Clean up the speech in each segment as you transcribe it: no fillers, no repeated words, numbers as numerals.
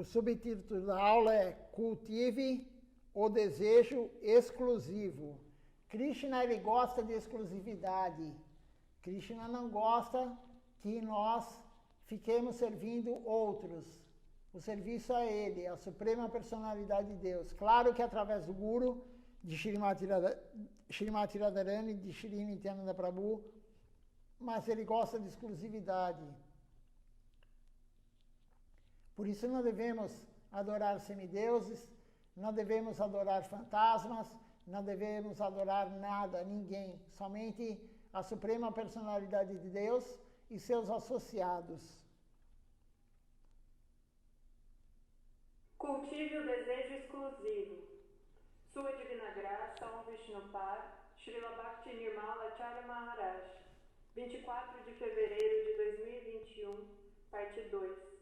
subtítulo da aula é Cultive o Desejo Exclusivo. Krishna, ele gosta de exclusividade. Krishna não gosta que nós fiquemos servindo outros. O serviço a ele, a suprema personalidade de Deus. Claro que através do Guru, de Srimati Radharani, de Shri Nityananda Prabhu, mas ele gosta de exclusividade. Por isso não devemos adorar semideuses, não devemos adorar fantasmas, não devemos adorar nada, ninguém, somente a suprema personalidade de Deus e seus associados. Cultive o desejo exclusivo. Sua Divina Graça, Om Vishnupad, Srila Bhakti Nirmala Acharya Maharaj, 24 de fevereiro de 2021, parte 2.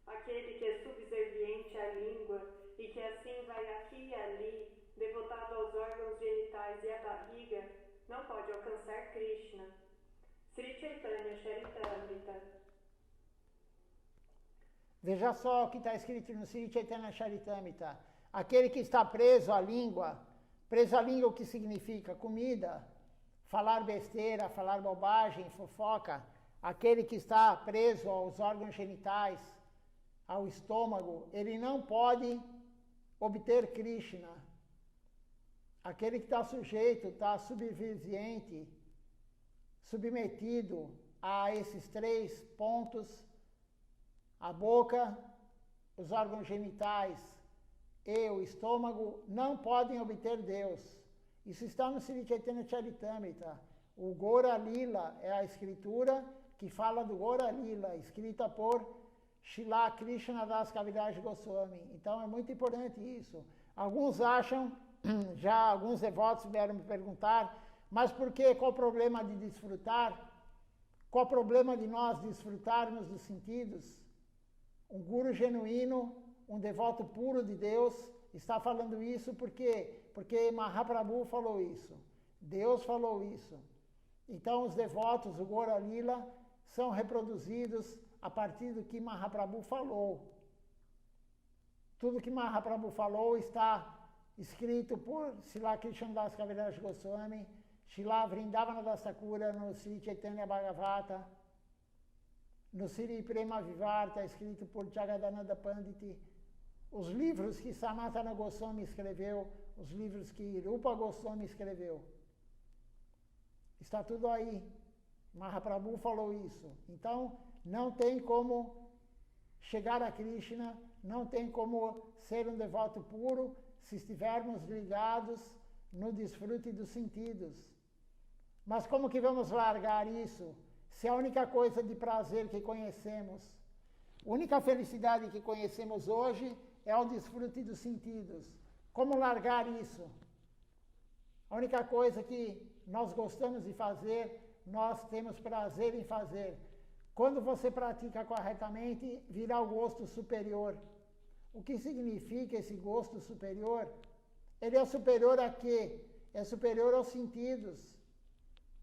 Aquele que é subserviente à língua e que assim vai aqui e ali, devotado aos órgãos genitais e à barriga, não pode alcançar Krishna. Sri Chaitanya Charitamrita. Veja só o que está escrito no Sri Chaitanya Charitamrita. Aquele que está preso à língua o que significa? Comida, falar besteira, falar bobagem, fofoca. Aquele que está preso aos órgãos genitais, ao estômago, ele não pode obter Krishna. Aquele que está sujeito, está subserviente, submetido a esses 3 pontos, a boca, os órgãos genitais e o estômago, não podem obter Deus. Isso está no Sri Chaitanya Charitamrita. O Gora Lila é a escritura que fala do Gora Lila, escrita por Srila Krishna Das Kaviraj Goswami. Então é muito importante isso. Alguns acham, já alguns devotos vieram me perguntar, mas por que? Qual o problema de desfrutar? Qual o problema de nós desfrutarmos dos sentidos? Um guru genuíno, um devoto puro de Deus, está falando isso por quê? Porque Mahaprabhu falou isso. Deus falou isso. Então os devotos, o Gora Lila, são reproduzidos a partir do que Mahaprabhu falou. Tudo que Mahaprabhu falou está escrito por Srila Krishna Das Kaviraj Goswami, Srila Vrindavana Das Thakura, no Sri Chaitanya Bhagavata, no Sri Prema Vivarta, escrito por Jagadananda Pandit, os livros que Sanatana Goswami escreveu, os livros que Rupa Goswami escreveu. Está tudo aí. Mahaprabhu falou isso. Então, não tem como chegar a Krishna, não tem como ser um devoto puro se estivermos ligados no desfrute dos sentidos. Mas como que vamos largar isso? Se a única coisa de prazer que conhecemos, a única felicidade que conhecemos hoje é o desfrute dos sentidos. Como largar isso? A única coisa que nós gostamos de fazer, nós temos prazer em fazer. Quando você pratica corretamente, virá o gosto superior. O que significa esse gosto superior? Ele é superior a quê? É superior aos sentidos.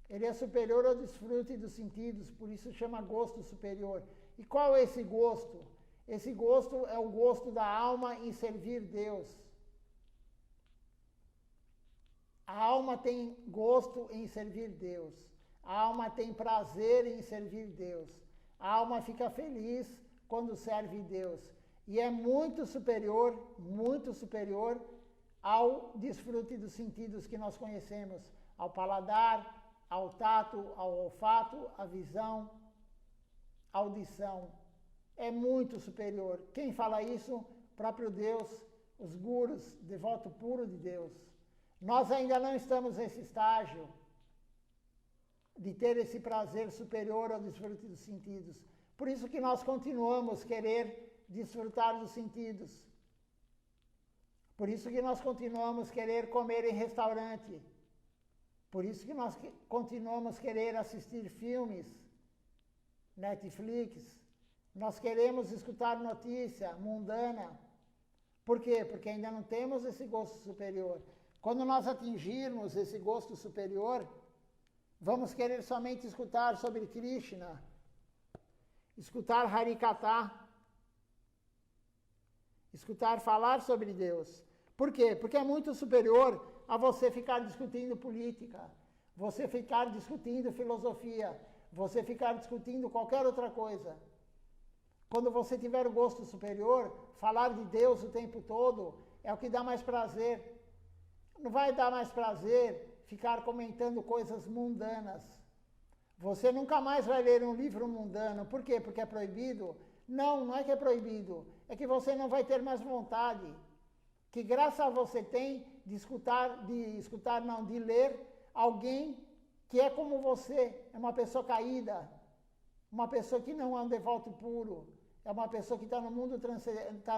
Ele é superior ao desfrute dos sentidos, por isso chama gosto superior. E qual é esse gosto? Esse gosto é o gosto da alma em servir Deus. A alma tem gosto em servir Deus. A alma tem prazer em servir Deus. A alma fica feliz quando serve Deus. E é muito superior ao desfrute dos sentidos que nós conhecemos, ao paladar, ao tato, ao olfato, à visão, à audição. É muito superior. Quem fala isso? Próprio Deus, os gurus, devoto puro de Deus. Nós ainda não estamos nesse estágio de ter esse prazer superior ao desfrute dos sentidos. Por isso que nós continuamos querer desfrutar dos sentidos. Por isso que nós continuamos querer comer em restaurante. Por isso que nós continuamos querer assistir filmes, Netflix. Nós queremos escutar notícia mundana. Por quê? Porque ainda não temos esse gosto superior. Quando nós atingirmos esse gosto superior, vamos querer somente escutar sobre Krishna, escutar Harikatha, escutar falar sobre Deus. Por quê? Porque é muito superior a você ficar discutindo política, você ficar discutindo filosofia, você ficar discutindo qualquer outra coisa. Quando você tiver o gosto superior, falar de Deus o tempo todo é o que dá mais prazer. Não vai dar mais prazer ficar comentando coisas mundanas. Você nunca mais vai ler um livro mundano. Por quê? Porque é proibido? Não, não é que é proibido. É que você não vai ter mais vontade. Que graça você tem de ler alguém que é como você. É uma pessoa caída. Uma pessoa que não é um devoto puro. É uma pessoa que está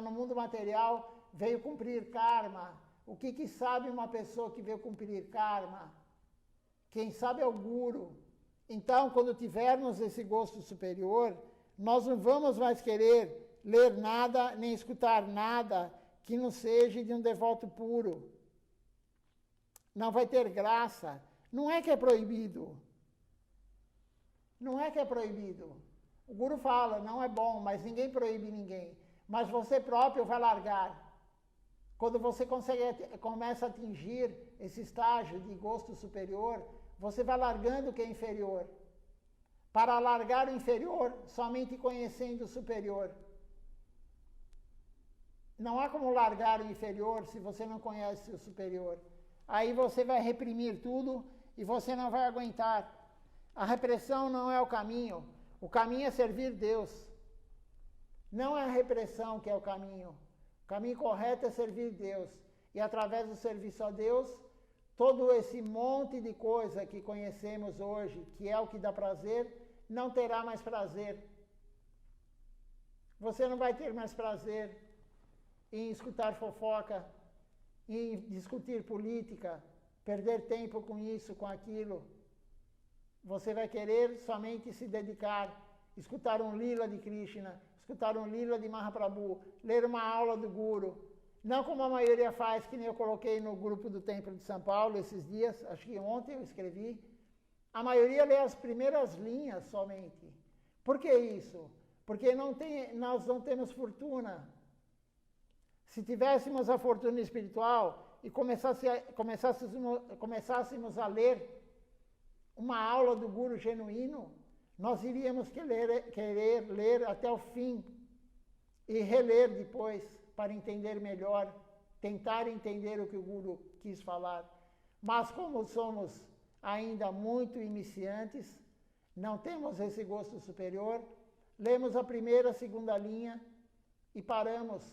no mundo material, veio cumprir karma. O que sabe uma pessoa que veio cumprir karma? Quem sabe é o guru. Então, quando tivermos esse gosto superior, nós não vamos mais querer ler nada, nem escutar nada que não seja de um devoto puro. Não vai ter graça. Não é que é proibido. Não é que é proibido. O guru fala, não é bom, mas ninguém proíbe ninguém. Mas você próprio vai largar. Quando você começa a atingir esse estágio de gosto superior, você vai largando o que é inferior. Para largar o inferior, somente conhecendo o superior. Não há como largar o inferior se você não conhece o superior. Aí você vai reprimir tudo e você não vai aguentar. A repressão não é o caminho. O caminho é servir Deus. Não é a repressão que é o caminho. O caminho correto é servir Deus. E através do serviço a Deus, todo esse monte de coisa que conhecemos hoje, que é o que dá prazer, não terá mais prazer. Você não vai ter mais prazer em escutar fofoca, em discutir política, perder tempo com isso, com aquilo. Você vai querer somente se dedicar, escutar um lila de Krishna, escutar um lila de Mahaprabhu, ler uma aula do Guru. Não como a maioria faz, que nem eu coloquei no grupo do Templo de São Paulo esses dias, acho que ontem eu escrevi. A maioria lê as primeiras linhas somente. Por que isso? Porque nós não temos fortuna. Se tivéssemos a fortuna espiritual e começássemos a ler uma aula do Guru genuíno, nós iríamos querer ler até o fim e reler depois para entender melhor, tentar entender o que o Guru quis falar. Mas como somos ainda muito iniciantes, não temos esse gosto superior, lemos a primeira, segunda linha e paramos.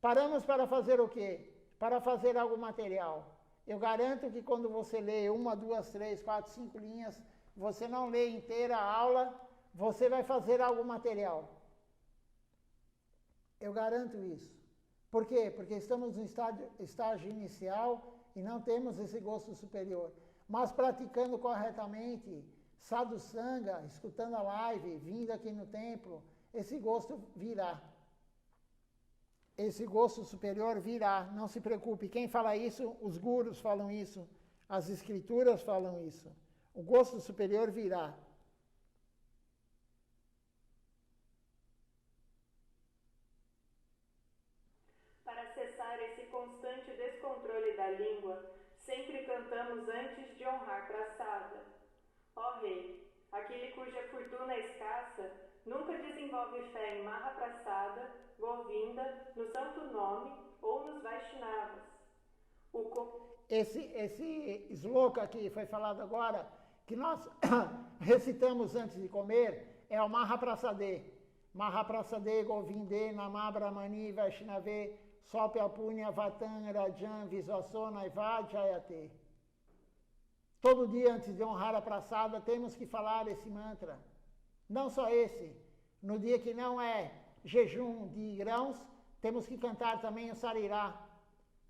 Paramos para fazer o quê? Para fazer algo material. Eu garanto que quando você lê 1, 2, 3, 4, 5 linhas, você não lê inteira a aula, você vai fazer algo material. Eu garanto isso. Por quê? Porque estamos no estágio inicial e não temos esse gosto superior. Mas praticando corretamente, sadhusanga, escutando a live, vindo aqui no templo, esse gosto virá. Esse gosto superior virá, não se preocupe. Quem fala isso? Os gurus falam isso, as escrituras falam isso. O gosto superior virá. Para cessar esse constante descontrole da língua, sempre cantamos antes de honrar Prasada. Ó Rei, aquele cuja fortuna é escassa nunca desenvolve fé em Mahaprasada, Govinda, no santo nome ou nos Vaishnavas. Esse sloka que foi falado agora, que nós recitamos antes de comer, é o Mahaprasade. Mahaprasade Govinde Namah Brahmani Vaishnave Sopya Punya Vatan Rajan Visvasona Vajayate. Todo dia antes de honrar a prasada temos que falar esse mantra. Não só esse. No dia que não é jejum de grãos, temos que cantar também o Sarirá.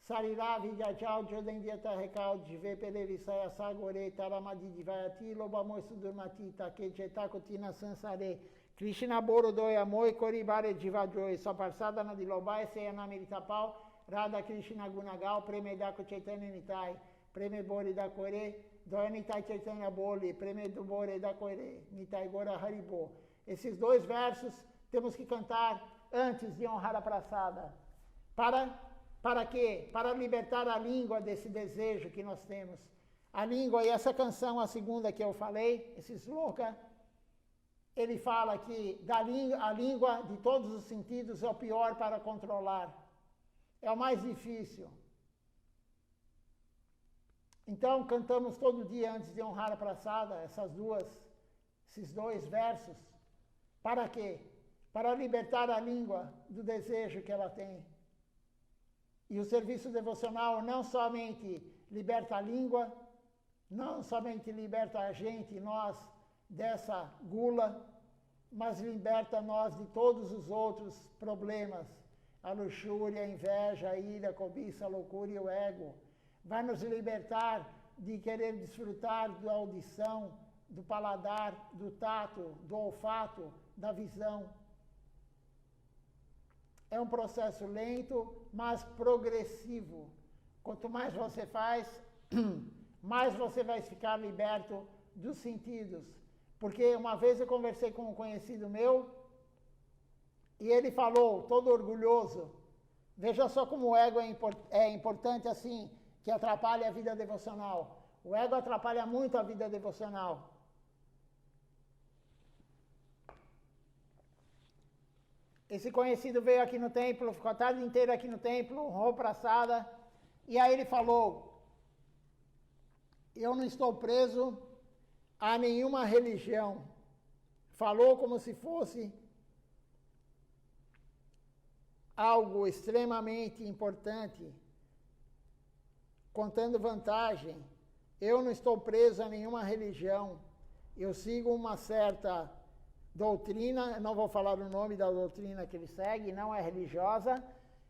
Sarirá Vidyajal Jodendiata Rekal Jive Pelevisaya Sagore Taramadi Divayati Lobamoi Sudurmati Takejeta Kotina Sansare Krishna Borodoi Amoi Koribare Divajoi Saparsada Nadilobai Seyana Meritapau Radha Krishna Gunagal Premedako Chaitanya Nitai Preme Bori da Kore Doanitai Chaitanya Boli Preme Dubore da Kore Nitai Gora Haribo. Esses dois versos temos que cantar antes de honrar a prasada. Para quê? Para libertar a língua desse desejo que nós temos. A língua, e essa canção, a segunda que eu falei, esse sloka, ele fala que a língua de todos os sentidos é o pior para controlar. É o mais difícil. Então, cantamos todo dia antes de honrar a praçada, esses dois versos. Para quê? Para libertar a língua do desejo que ela tem. E o serviço devocional não somente liberta a língua, não somente liberta a gente, nós, dessa gula, mas liberta nós de todos os outros problemas. A luxúria, a inveja, a ira, a cobiça, a loucura e o ego. Vai nos libertar de querer desfrutar da audição, do paladar, do tato, do olfato, da visão. É um processo lento, mas progressivo. Quanto mais você faz, mais você vai ficar liberto dos sentidos. Porque uma vez eu conversei com um conhecido meu, e ele falou, todo orgulhoso, veja só como o ego é importante assim, que atrapalha a vida devocional. O ego atrapalha muito a vida devocional. Esse conhecido veio aqui no templo, ficou a tarde inteira aqui no templo, honrou praçada, e aí ele falou, eu não estou preso a nenhuma religião. Falou como se fosse algo extremamente importante, contando vantagem. Eu não estou preso a nenhuma religião. Eu sigo uma certa doutrina, não vou falar o nome da doutrina que ele segue, não é religiosa,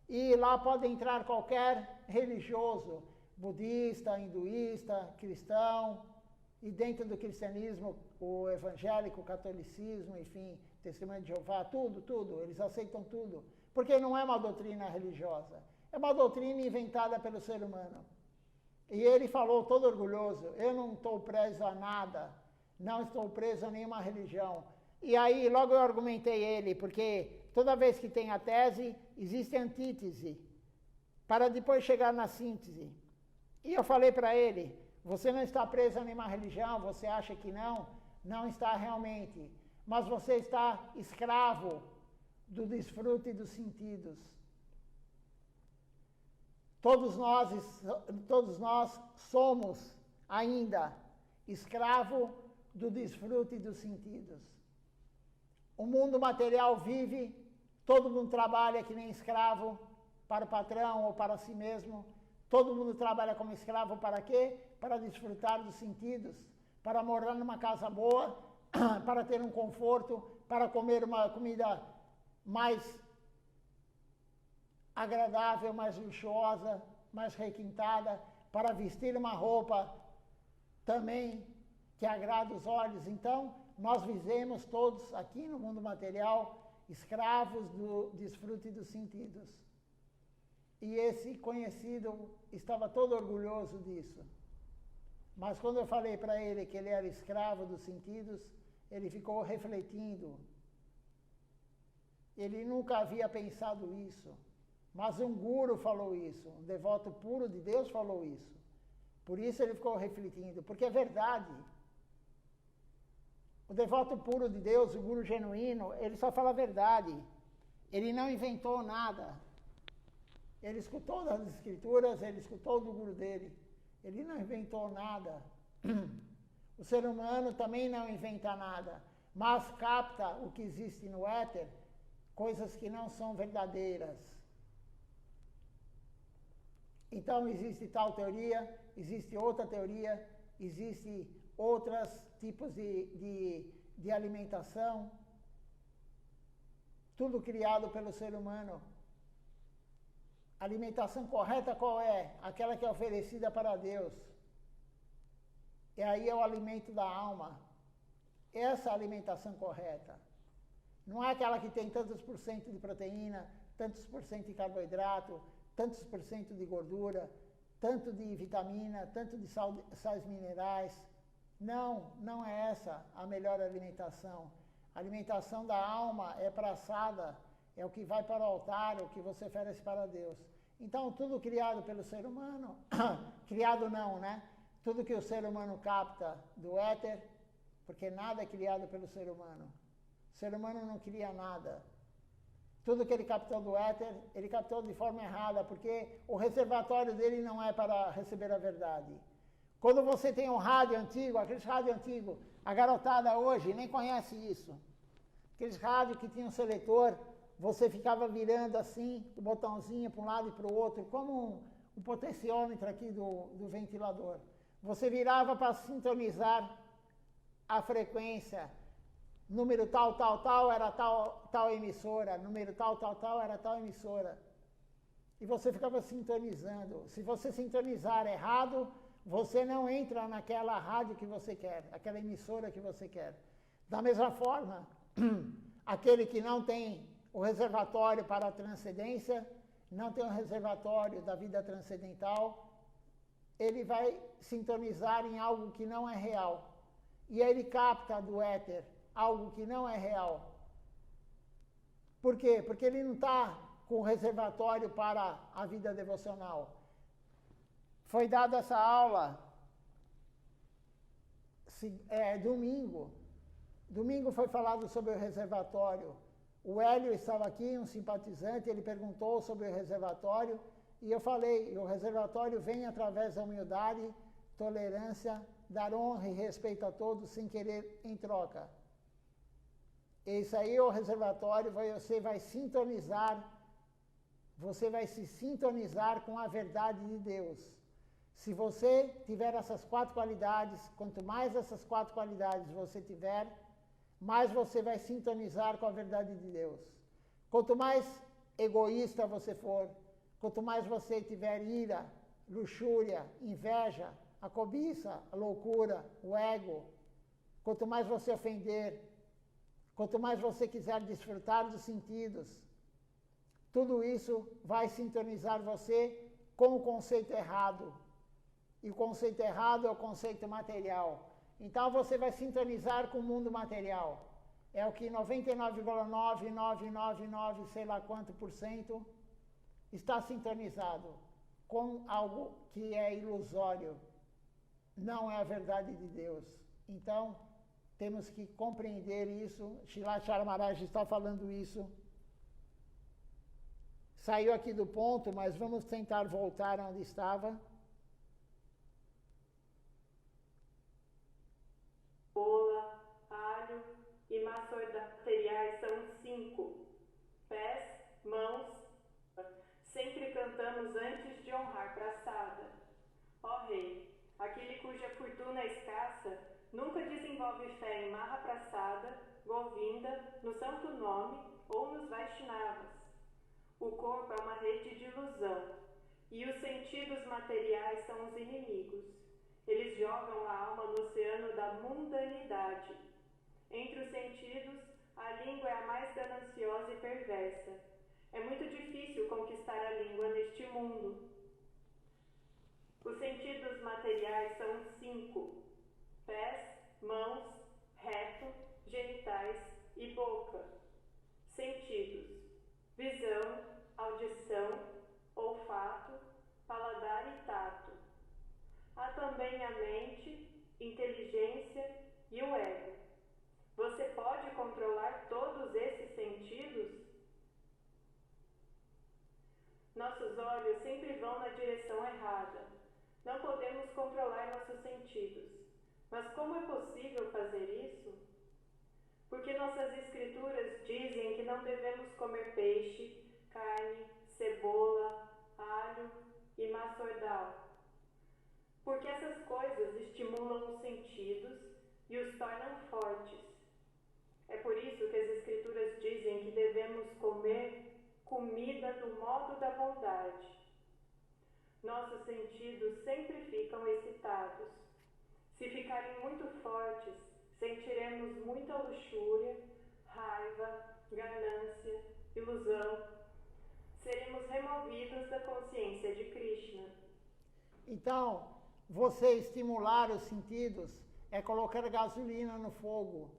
e lá pode entrar qualquer religioso, budista, hinduísta, cristão, e dentro do cristianismo, o evangélico, o catolicismo, enfim, testemunho de Jeová, tudo, eles aceitam tudo, porque não é uma doutrina religiosa, é uma doutrina inventada pelo ser humano. E ele falou todo orgulhoso, eu não estou preso a nada, não estou preso a nenhuma religião. E aí logo eu argumentei ele, porque toda vez que tem a tese, existe antítese, para depois chegar na síntese. E eu falei para ele, você não está preso a nenhuma religião, você acha que não está realmente, mas você está escravo do desfrute dos sentidos. Todos nós somos ainda escravo do desfrute dos sentidos. O mundo material vive, todo mundo trabalha que nem escravo para o patrão ou para si mesmo. Todo mundo trabalha como escravo para quê? Para desfrutar dos sentidos, para morar numa casa boa, para ter um conforto, para comer uma comida mais agradável, mais luxuosa, mais requintada, para vestir uma roupa também que agrada os olhos. Então, nós vivemos todos aqui no mundo material escravos do desfrute dos sentidos. E esse conhecido estava todo orgulhoso disso. Mas quando eu falei para ele que ele era escravo dos sentidos, ele ficou refletindo. Ele nunca havia pensado isso. Mas um guru falou isso, um devoto puro de Deus falou isso. Por isso ele ficou refletindo, porque é verdade. O devoto puro de Deus, o guru genuíno, ele só fala a verdade. Ele não inventou nada. Ele escutou das escrituras, ele escutou do guru dele. Ele não inventou nada. O ser humano também não inventa nada, mas capta o que existe no éter, coisas que não são verdadeiras. Então existe tal teoria, existe outra teoria, existe outros tipos de alimentação, tudo criado pelo ser humano. A alimentação correta qual é? Aquela que é oferecida para Deus. E aí é o alimento da alma. Essa é a alimentação correta. Não é aquela que tem tantos por cento de proteína, tantos por cento de carboidrato, tantos por cento de gordura, tanto de vitamina, tanto de sais minerais. Não é essa a melhor alimentação. A alimentação da alma é praçada, é o que vai para o altar, é o que você oferece para Deus. Então, tudo criado pelo ser humano, criado não, né? Tudo que o ser humano capta do éter, porque nada é criado pelo ser humano. O ser humano não cria nada. Tudo que ele captou do éter, ele captou de forma errada, porque o reservatório dele não é para receber a verdade. Quando você tem um rádio antigo, aqueles rádios antigos, a garotada hoje nem conhece isso. Aqueles rádios que tinham seletor, você ficava virando assim, o botãozinho para um lado e para o outro, como um potenciômetro aqui do ventilador. Você virava para sintonizar a frequência. Número tal, tal, tal era tal emissora. Número tal, tal, tal era tal emissora. E você ficava sintonizando. Se você sintonizar errado, você não entra naquela rádio que você quer, aquela emissora que você quer. Da mesma forma, aquele que não tem o reservatório para a transcendência, não tem o reservatório da vida transcendental, ele vai sintonizar em algo que não é real. E aí ele capta do éter algo que não é real. Por quê? Porque ele não está com o reservatório para a vida devocional. Foi dada essa aula domingo. Domingo foi falado sobre o reservatório. O Hélio estava aqui, um simpatizante, ele perguntou sobre o reservatório, e eu falei, o reservatório vem através da humildade, tolerância, dar honra e respeito a todos sem querer em troca. Isso aí é o reservatório, você vai se sintonizar com a verdade de Deus. Se você tiver essas 4 qualidades, quanto mais essas 4 qualidades você tiver, mais você vai sintonizar com a verdade de Deus. Quanto mais egoísta você for, quanto mais você tiver ira, luxúria, inveja, a cobiça, a loucura, o ego, quanto mais você ofender, quanto mais você quiser desfrutar dos sentidos, tudo isso vai sintonizar você com o conceito errado. E o conceito errado é o conceito material. Então você vai sintonizar com o mundo material. É o que 99,9999 sei lá quanto por cento está sintonizado com algo que é ilusório. Não é a verdade de Deus. Então, temos que compreender isso. Srila Maharaj está falando isso. Saiu aqui do ponto, mas vamos tentar voltar onde estava. Bola, alho e materiais são 5. Pés, mãos. Sempre cantamos antes de honrar praçada. Ó rei, aquele cuja fortuna é escassa nunca desenvolve fé em Mahaprasada, Govinda, no santo nome ou nos Vaishnavas. O corpo é uma rede de ilusão, e os sentidos materiais são os inimigos. Eles jogam a alma no oceano da mundanidade. Entre os sentidos, a língua é a mais gananciosa e perversa. É muito difícil conquistar a língua neste mundo. Os sentidos materiais são 5. Pés, mãos, reto, genitais e boca. Sentidos: visão, audição, olfato, paladar e tato. Há também a mente, inteligência e o ego. Você pode controlar todos esses sentidos? Nossos olhos sempre vão na direção errada. Não podemos controlar nossos sentidos. Mas como é possível fazer isso? Porque nossas escrituras dizem que não devemos comer peixe, carne, cebola, alho e maçordal. Porque essas coisas estimulam os sentidos e os tornam fortes. É por isso que as escrituras dizem que devemos comer comida do modo da bondade. Nossos sentidos sempre ficam excitados. Se ficarem muito fortes, sentiremos muita luxúria, raiva, ganância, ilusão. Seremos removidos da consciência de Krishna. Então, você estimular os sentidos é colocar gasolina no fogo.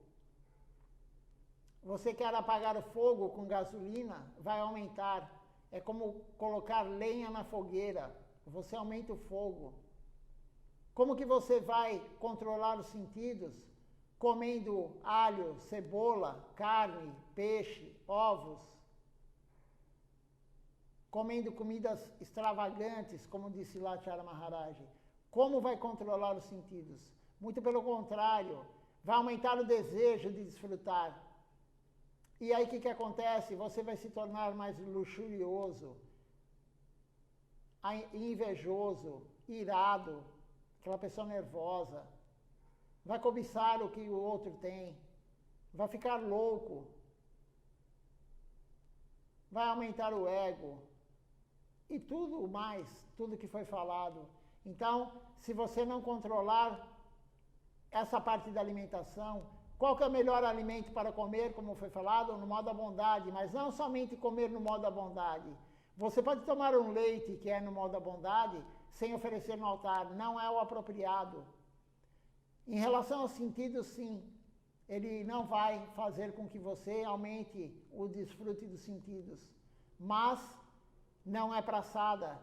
Você quer apagar o fogo com gasolina, vai aumentar. É como colocar lenha na fogueira. Você aumenta o fogo. Como que você vai controlar os sentidos? Comendo alho, cebola, carne, peixe, ovos. Comendo comidas extravagantes, como disse lá Chara Maharaj. Como vai controlar os sentidos? Muito pelo contrário, vai aumentar o desejo de desfrutar. E aí o que acontece? Você vai se tornar mais luxurioso, invejoso, irado, aquela pessoa nervosa. Vai cobiçar o que o outro tem. Vai ficar louco. Vai aumentar o ego. E tudo mais, tudo que foi falado. Então, se você não controlar essa parte da alimentação, qual que é o melhor alimento para comer, como foi falado, no modo da bondade, mas não somente comer no modo da bondade. Você pode tomar um leite que é no modo da bondade, sem oferecer no altar, não é o apropriado. Em relação aos sentidos, sim, ele não vai fazer com que você aumente o desfrute dos sentidos, mas não é praçada,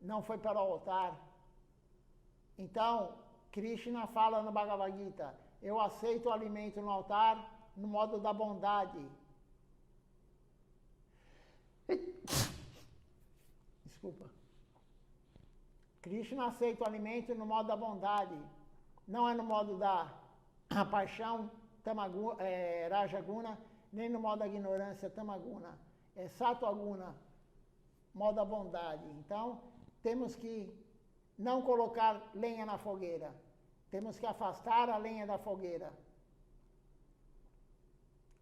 não foi para o altar. Então, Krishna fala no Bhagavad Gita, eu aceito o alimento no altar no modo da bondade. Desculpa. Krishna aceita o alimento no modo da bondade, não é no modo da paixão, Rajaguna, nem no modo da ignorância, Tamaguna. É Sattva-guna, modo da bondade. Então, temos que não colocar lenha na fogueira. Temos que afastar a lenha da fogueira.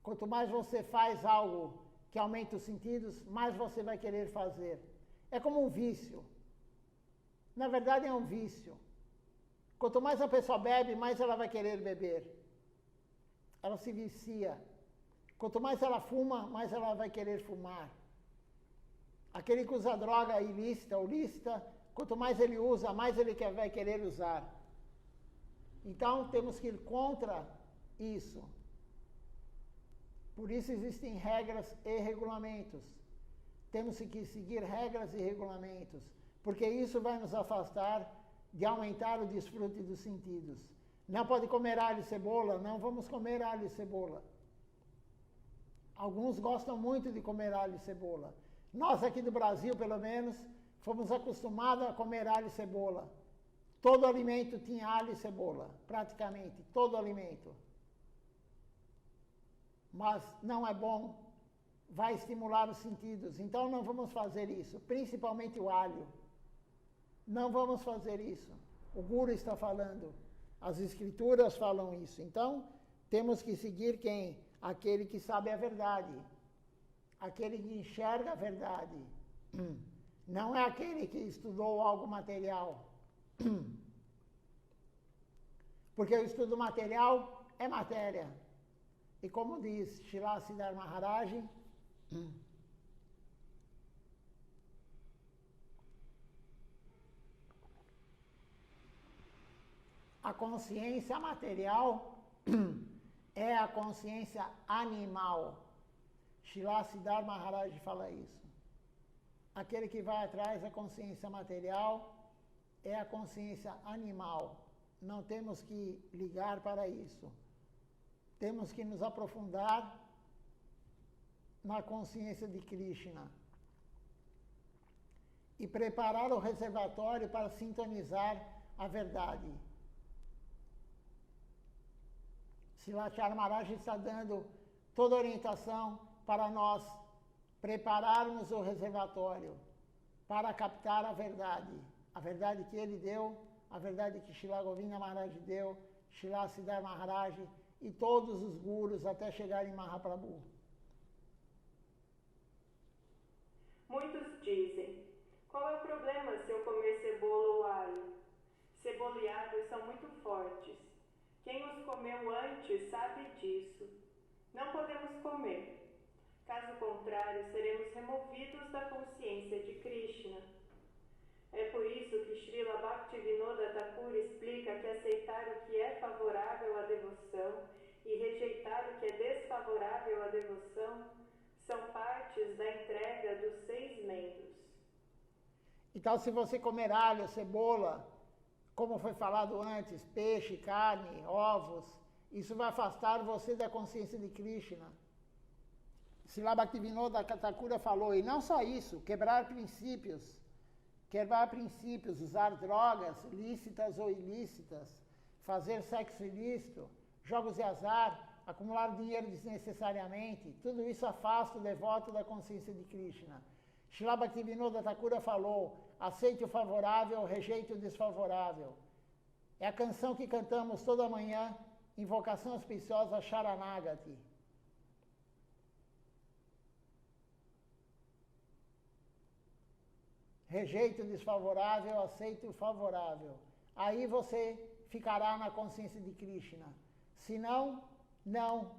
Quanto mais você faz algo que aumenta os sentidos, mais você vai querer fazer. É como um vício. Na verdade, é um vício. Quanto mais a pessoa bebe, mais ela vai querer beber. Ela se vicia. Quanto mais ela fuma, mais ela vai querer fumar. Aquele que usa droga ilícita ou lícita, quanto mais ele usa, mais ele vai querer usar. Então, temos que ir contra isso. Por isso existem regras e regulamentos. Temos que seguir regras e regulamentos, porque isso vai nos afastar de aumentar o desfrute dos sentidos. Não pode comer alho e cebola, não vamos comer alho e cebola. Alguns gostam muito de comer alho e cebola. Nós aqui do Brasil, pelo menos, fomos acostumados a comer alho e cebola. Todo alimento tinha alho e cebola, praticamente, todo alimento. Mas não é bom, vai estimular os sentidos. Então não vamos fazer isso, principalmente o alho. Não vamos fazer isso. O Guru está falando, as escrituras falam isso. Então, temos que seguir quem? Aquele que sabe a verdade. Aquele que enxerga a verdade. Não é aquele que estudou algo material. Porque o estudo material é matéria. E como diz Srila Siddhar Maharaj, a consciência material é a consciência animal. Srila Siddhar Maharaj fala isso. Aquele que vai atrás da consciência material é a consciência animal. Não temos que ligar para isso. Temos que nos aprofundar na consciência de Krishna e preparar o reservatório para sintonizar a verdade. Srila Maharaj está dando toda a orientação para nós prepararmos o reservatório para captar a verdade que ele deu, a verdade que Srila Govinda Maharaj deu, Srila Siddhar Maharaj e todos os gurus até chegar em Mahaprabhu. Muitos dizem, qual é o problema se eu comer cebola ou alho? Cebola e alho são muito fortes. Quem os comeu antes sabe disso. Não podemos comer. Caso contrário, seremos removidos da consciência de Krishna. É por isso que Srila Bhaktivinoda Thakur explica que aceitar o que é favorável à devoção e rejeitar o que é desfavorável desfavorável à devoção são partes da entrega dos 6 membros. Então, se você comer alho, cebola, como foi falado antes, peixe, carne, ovos, isso vai afastar você da consciência de Krishna. Srila Bhaktivinoda Thakur falou, e não só isso, quebrar princípios, usar drogas lícitas ou ilícitas, fazer sexo ilícito, jogos de azar, acumular dinheiro desnecessariamente, tudo isso afasta o devoto da consciência de Krishna. Srila Bhaktivinoda Thakur falou, aceite o favorável, rejeite o desfavorável. É a canção que cantamos toda manhã, invocação auspiciosa Sharanagati. Rejeite o desfavorável, aceite o favorável. Aí você ficará na consciência de Krishna. Se não,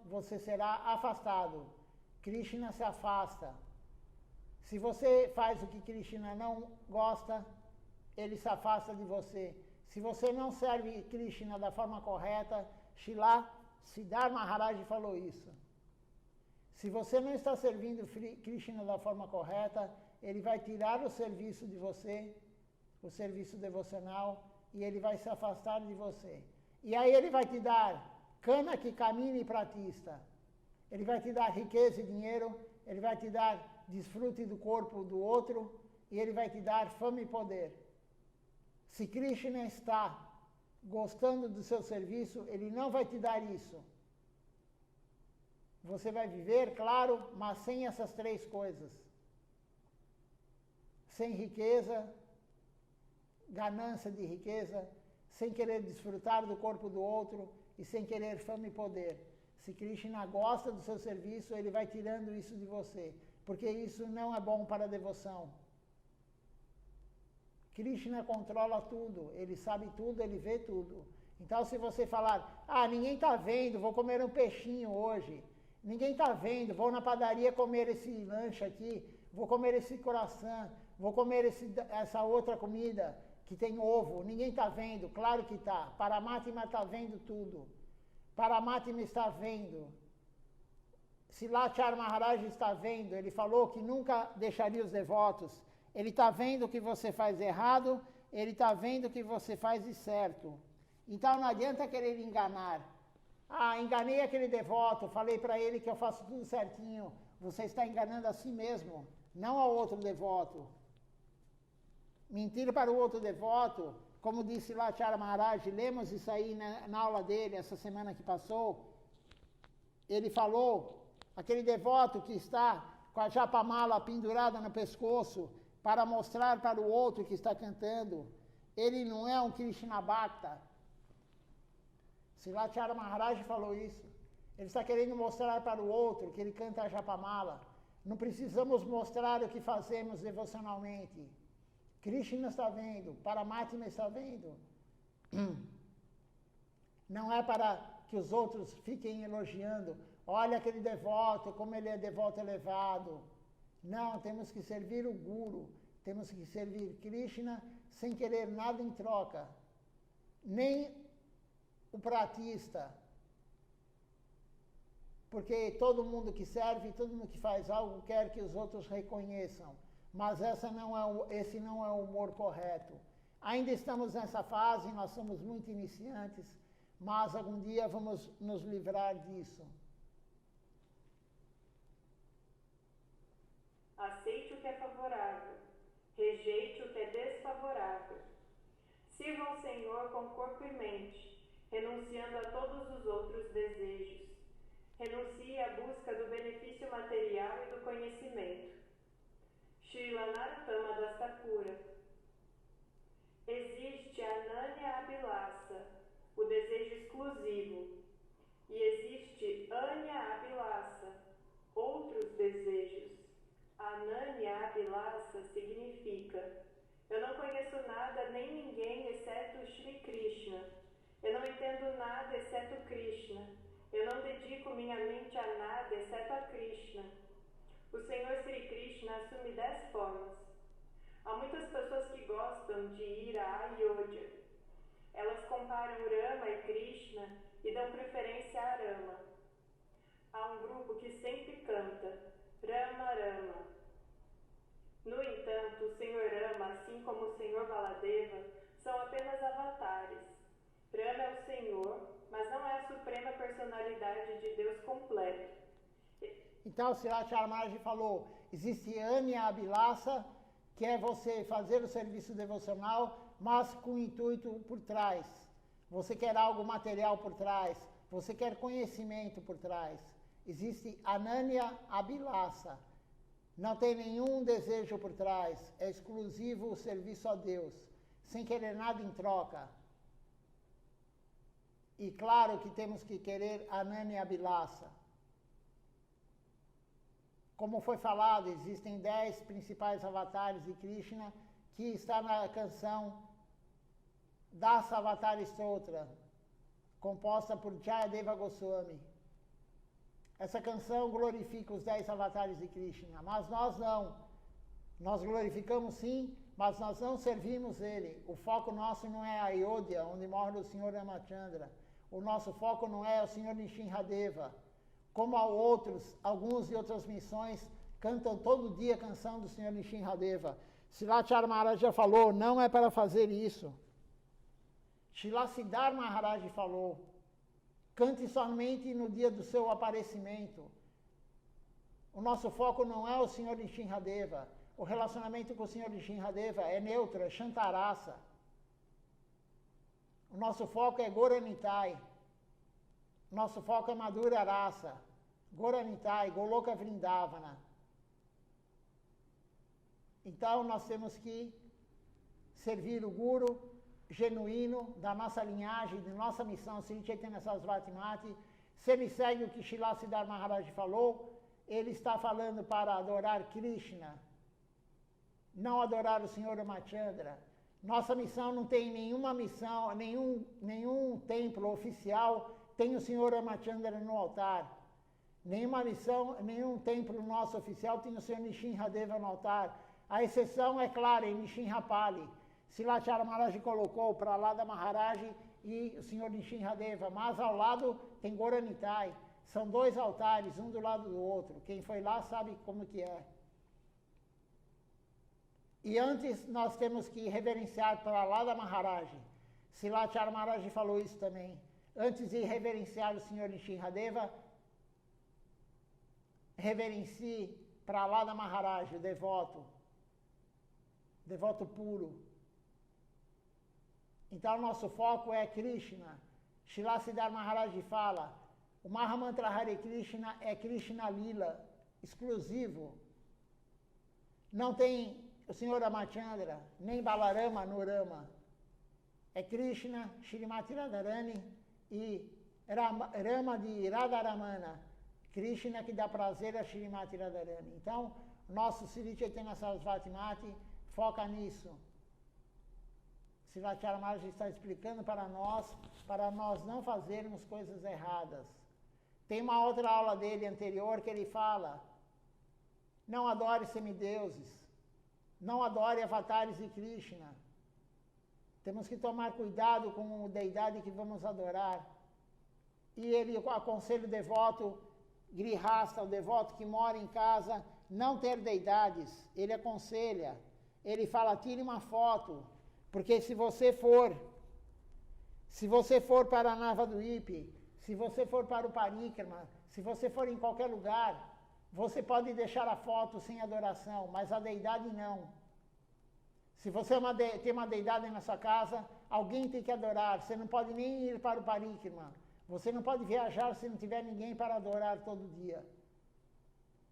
você será afastado. Krishna se afasta. Se você faz o que Krishna não gosta, ele se afasta de você. Se você não serve Krishna da forma correta, Srila Siddhar Maharaj falou isso. Se você não está servindo Krishna da forma correta, ele vai tirar o serviço de você, o serviço devocional, e ele vai se afastar de você. E aí ele vai te dar Kanaki, Kamini e Pratista. Ele vai te dar riqueza e dinheiro, ele vai te dar desfrute do corpo do outro, e ele vai te dar fama e poder. Se Krishna está gostando do seu serviço, ele não vai te dar isso. Você vai viver, claro, mas sem essas 3 coisas. Sem riqueza, ganância de riqueza, sem querer desfrutar do corpo do outro e sem querer fama e poder. Se Krishna gosta do seu serviço, ele vai tirando isso de você, porque isso não é bom para a devoção. Krishna controla tudo, ele sabe tudo, ele vê tudo. Então, se você falar, ninguém está vendo, vou comer um peixinho hoje, ninguém está vendo, vou na padaria comer esse lanche aqui, vou comer esse coração, vou comer essa outra comida que tem ovo, ninguém está vendo, claro que está. Paramatma está vendo tudo. Paramatma está vendo. Silachar Maharaj está vendo, ele falou que nunca deixaria os devotos. Ele está vendo o que você faz errado, ele está vendo o que você faz de certo. Então não adianta querer enganar. Enganei aquele devoto, falei para ele que eu faço tudo certinho. Você está enganando a si mesmo, não ao outro devoto. Mentir para o outro devoto, como disse lá Chara Maharaj, lemos isso aí na aula dele, essa semana que passou. Ele falou, aquele devoto que está com a japamala pendurada no pescoço, para mostrar para o outro que está cantando, ele não é um Krishna Bhakta. Srila Chara Maharaj falou isso. Ele está querendo mostrar para o outro que ele canta a japamala. Não precisamos mostrar o que fazemos devocionalmente. Krishna está vendo, Paramatma está vendo. Não é para que os outros fiquem elogiando. Olha aquele devoto, como ele é devoto elevado. Não, temos que servir o Guru. Temos que servir Krishna sem querer nada em troca. Nem o pratista. Porque todo mundo que serve, todo mundo que faz algo quer que os outros reconheçam. Mas esse não é o humor correto. Ainda estamos nessa fase, nós somos muito iniciantes, mas algum dia vamos nos livrar disso. Aceite o que é favorável, rejeite o que é desfavorável. Sirva ao Senhor com corpo e mente, renunciando a todos os outros desejos. Renuncie à busca do benefício material e do conhecimento. Srila Narottama Das Thakura. Existe a Ananya Abhilasa, o desejo exclusivo, e existe Anya Abhilasa, outros desejos. Ananya Abhilasa significa: eu não conheço nada nem ninguém exceto Shri Krishna. Eu não entendo nada exceto Krishna. Eu não dedico minha mente a nada exceto a Krishna. O Senhor Sri Krishna assume 10 formas. Há muitas pessoas que gostam de ir a Ayodhya. Elas comparam Rama e Krishna e dão preferência a Rama. Há um grupo completo. Então, Sri Charamaji falou, existe Anya Abhilasa, que é você fazer o serviço devocional, mas com o intuito por trás. Você quer algo material por trás, você quer conhecimento por trás. Existe Ananya Abhilasa, não tem nenhum desejo por trás, é exclusivo o serviço a Deus, sem querer nada em troca. E claro que temos que querer Ananya Abhilasa. Como foi falado, existem 10 principais avatares de Krishna, que está na canção Dasa Avatar Stotra, composta por Jayadeva Goswami. Essa canção glorifica os 10 avatares de Krishna, mas nós não. Nós glorificamos sim, mas nós não servimos ele. O foco nosso não é a Ayodhya, onde mora o Senhor Ramachandra. O nosso foco não é o Senhor Nishinradeva. Como há alguns de outras missões cantam todo dia a canção do Senhor Nishinradeva. Srilachara Maharaj já falou, não é para fazer isso. Srila Siddhar Maharaj falou, cante somente no dia do seu aparecimento. O nosso foco não é o Senhor Nishinradeva. O relacionamento com o Senhor Nishinradeva é neutro, é Shantarasa. O nosso foco é Goranitai. Nosso foco é Madhura Rasa, Goranitai, Goloka Vrindavana. Então nós temos que servir o Guru genuíno da nossa linhagem, de nossa missão, Sri Chaitanya Sarasvati Mati. Se ele segue o que Srila Siddhar Maharaj falou, ele está falando para adorar Krishna, não adorar o Senhor Ramachandra. Nossa missão não tem nenhuma missão, nenhum templo oficial tem o Senhor Ramachandra no altar. Nenhuma missão, nenhum templo nosso oficial tem o Senhor Nishinradeva no altar. A exceção é clara em Nishinrapali. Srilachara Maharaj colocou para lá da Maharaj e o Senhor Nishinradeva, mas ao lado tem Goranitai. São 2 altares, um do lado do outro. Quem foi lá sabe como que é. E antes nós temos que reverenciar para lá da Maharaj. Srilachara Maharaj falou isso também. Antes de reverenciar o Senhor Nishinradeva, reverencie para lá da Maharaj, o devoto puro. Então, nosso foco é Krishna. Srila Siddhar Maharaj fala, o Mahamantra Hare Krishna é Krishna Lila, exclusivo. Não tem o Senhor Ramachandra, nem Balarama Nurama. É Krishna, Shrimati Radharani e Rama de Radharamana. Krishna que dá prazer a Shrimati Radharani. Então, nosso Sri Chaitanya Sarasvati Mati foca nisso. Srilachara Maharaj está explicando para nós não fazermos coisas erradas. Tem uma outra aula dele anterior que ele fala, não adore semideuses, não adore avatares de Krishna. Temos que tomar cuidado com a deidade que vamos adorar. E ele aconselha o devoto grihasta, o devoto que mora em casa, não ter deidades. Ele aconselha, ele fala, tire uma foto, porque se você for para a Navadvipa, se você for para o Parikrama, se você for em qualquer lugar, você pode deixar a foto sem adoração, mas a deidade não. Se você tem uma deidade na sua casa, alguém tem que adorar. Você não pode nem ir para o Parikrama. Você não pode viajar se não tiver ninguém para adorar todo dia.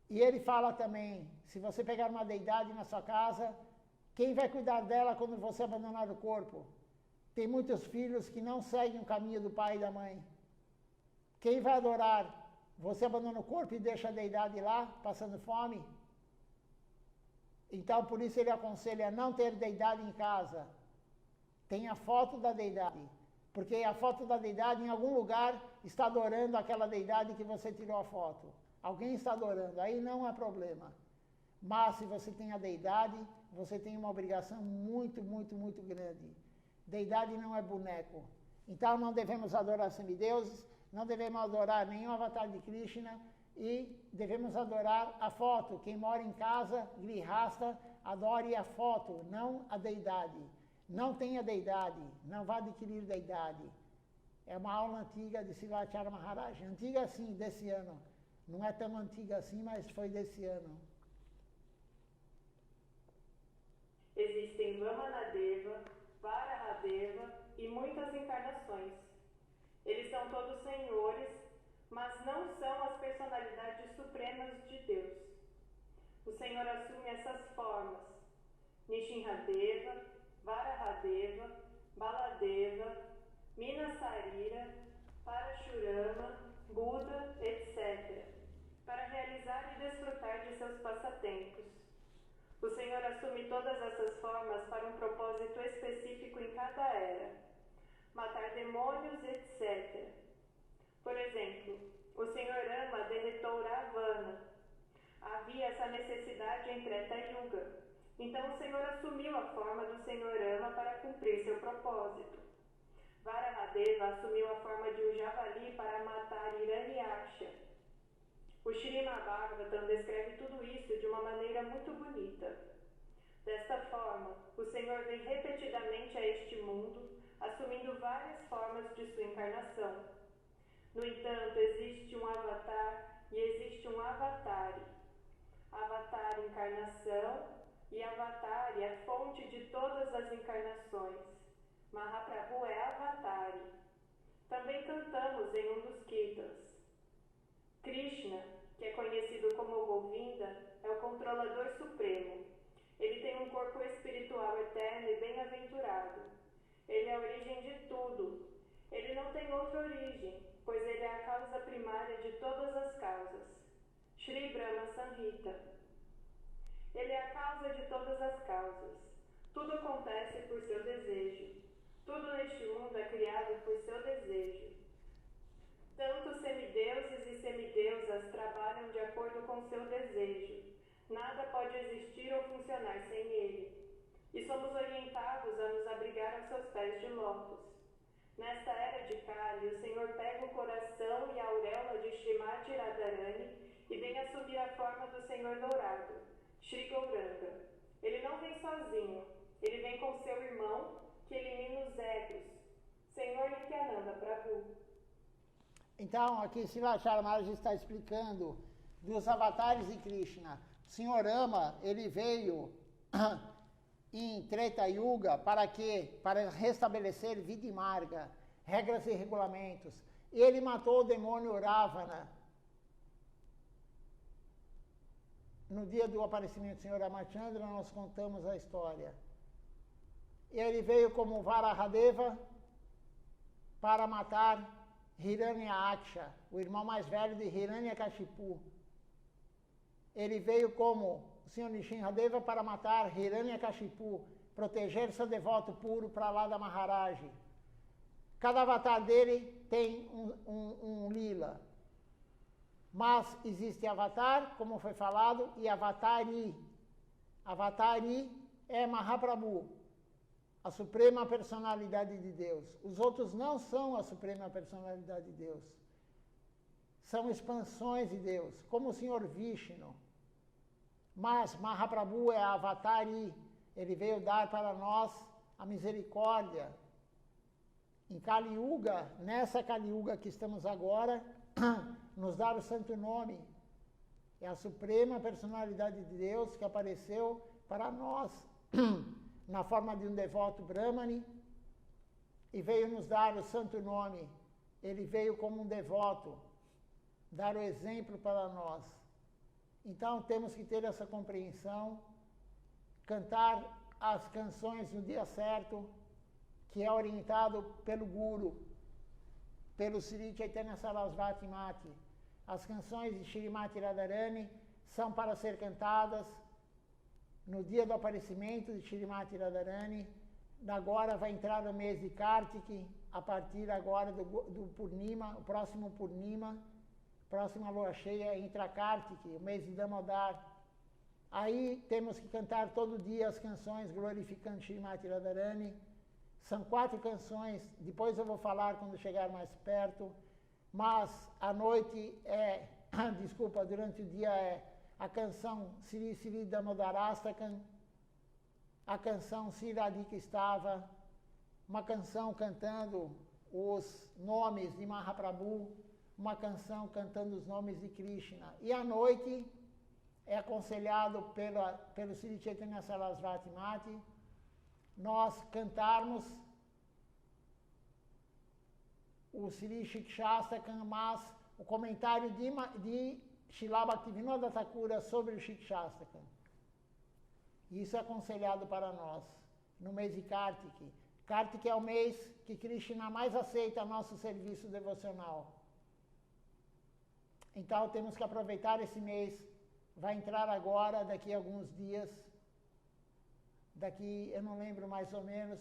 E ele fala também, se você pegar uma deidade na sua casa, quem vai cuidar dela quando você abandonar o corpo? Tem muitos filhos que não seguem o caminho do pai e da mãe. Quem vai adorar? Você abandona o corpo e deixa a deidade lá, passando fome? Então, por isso ele aconselha não ter deidade em casa. Tenha foto da deidade. Porque a foto da deidade, em algum lugar, está adorando aquela deidade que você tirou a foto. Alguém está adorando, aí não há problema. Mas se você tem a deidade, você tem uma obrigação muito, muito, muito grande. Deidade não é boneco. Então não devemos adorar semideuses, não devemos adorar nenhum avatar de Krishna e devemos adorar a foto. Quem mora em casa, grihasta, adore a foto, não a deidade. Não tenha deidade, não vá adquirir deidade. É uma aula antiga de Srivacharya Maharaj. Antiga assim, desse ano. Não é tão antiga assim, mas foi desse ano. Existem Vamanadeva, Varahadeva e muitas encarnações. Eles são todos senhores, mas não são as personalidades supremas de Deus. O Senhor assume essas formas: Nishinradeva, Varahadeva, Baladeva, Minasarira, Parashurama, Buda, etc., para realizar e desfrutar de seus passatempos. O Senhor assume todas essas formas para um propósito específico em cada era: matar demônios, etc. Por exemplo, o Senhor Rama derrotou Ravana. Havia essa necessidade em Treta Yuga. Então o Senhor assumiu a forma do Senhor Rama para cumprir seu propósito. Varahadeva assumiu a forma de um javali para matar Hiranyaksha. O Srimad Bhagavatam descreve tudo isso de uma maneira muito bonita. Desta forma, o Senhor vem repetidamente a este mundo, assumindo várias formas de sua encarnação. No entanto, existe um avatar e existe um avatari. Avatar, encarnação, e avatari é fonte de todas as encarnações. Mahaprabhu é avatari. Também cantamos em um dos kirtans. Krishna, que é conhecido como Govinda, é o controlador supremo. Ele tem um corpo espiritual eterno e bem-aventurado. Ele é a origem de tudo. Ele não tem outra origem, pois ele é a causa primária de todas as causas. Shri Brahma Samhita. Ele é a causa de todas as causas. Tudo acontece por seu desejo. Tudo neste mundo é criado por seu desejo. Tanto semideuses e semideusas trabalham de acordo com seu desejo. Nada pode existir ou funcionar sem ele. E somos orientados a nos abrigar aos seus pés de lótus. Nesta era de Kali, o Senhor pega o coração e a auréola de Srimati Radharani e vem assumir a forma do Senhor Dourado, Shri Gauranga. Ele não vem sozinho, ele vem com seu irmão, que elimina os egos, Senhor Nityananda Prabhu. Então, aqui Srivacharya Maharaj está explicando dos avatares de Krishna. O Senhor Rama, ele veio em Treta Yuga para quê? Para restabelecer vida e marga, regras e regulamentos. Ele matou o demônio Ravana. No dia do aparecimento do Senhor Ramachandra, nós contamos a história. Ele veio como Varahadeva para matar Hiranyaksha, o irmão mais velho de Hiranyakashipu. Ele veio como o Senhor Nishinradeva para matar Hiranyakashipu, proteger seu devoto puro para lá da Maharaj. Cada avatar dele tem um lila. Mas existe avatar, como foi falado, e avatari. Avatari é Mahaprabhu, a suprema personalidade de Deus. Os outros não são a suprema personalidade de Deus. São expansões de Deus, como o Senhor Vishnu. Mas Mahaprabhu é avatari. Ele veio dar para nós a misericórdia. Em Kali Yuga, nessa Kali Yuga que estamos agora, nos dar o santo nome. É a suprema personalidade de Deus que apareceu para nós na forma de um devoto Brahmani e veio nos dar o santo nome. Ele veio como um devoto, dar o exemplo para nós. Então temos que ter essa compreensão, cantar as canções no dia certo, que é orientado pelo Guru, pelo Sri Chaitanya Sarasvati Mati. As canções de Srimati Radharani são para ser cantadas no dia do aparecimento de Srimati Radharani. Agora vai entrar o mês de Kartik, a partir agora do Purnima, o próximo Purnima, próxima lua cheia entra Kartik, o mês de Damodar. Aí temos que cantar todo dia as canções glorificando Srimati Radharani. São 4 canções, depois eu vou falar quando chegar mais perto, mas à noite durante o dia é a canção Sri Sri Damodarastakam, a canção Sri Radhika Stava, uma canção cantando os nomes de Mahaprabhu, uma canção cantando os nomes de Krishna. E à noite é aconselhado pelo Sri Chaitanya Sarasvati Mati nós cantarmos o Sri Shikshastakam, mas o comentário de Srila Bhaktivinoda Thakura sobre o Shikshastakam. Isso é aconselhado para nós no mês de Kartiki. Kartiki é o mês que Krishna mais aceita nosso serviço devocional. Então temos que aproveitar esse mês. Vai entrar agora, daqui a alguns dias. Daqui, eu não lembro mais ou menos,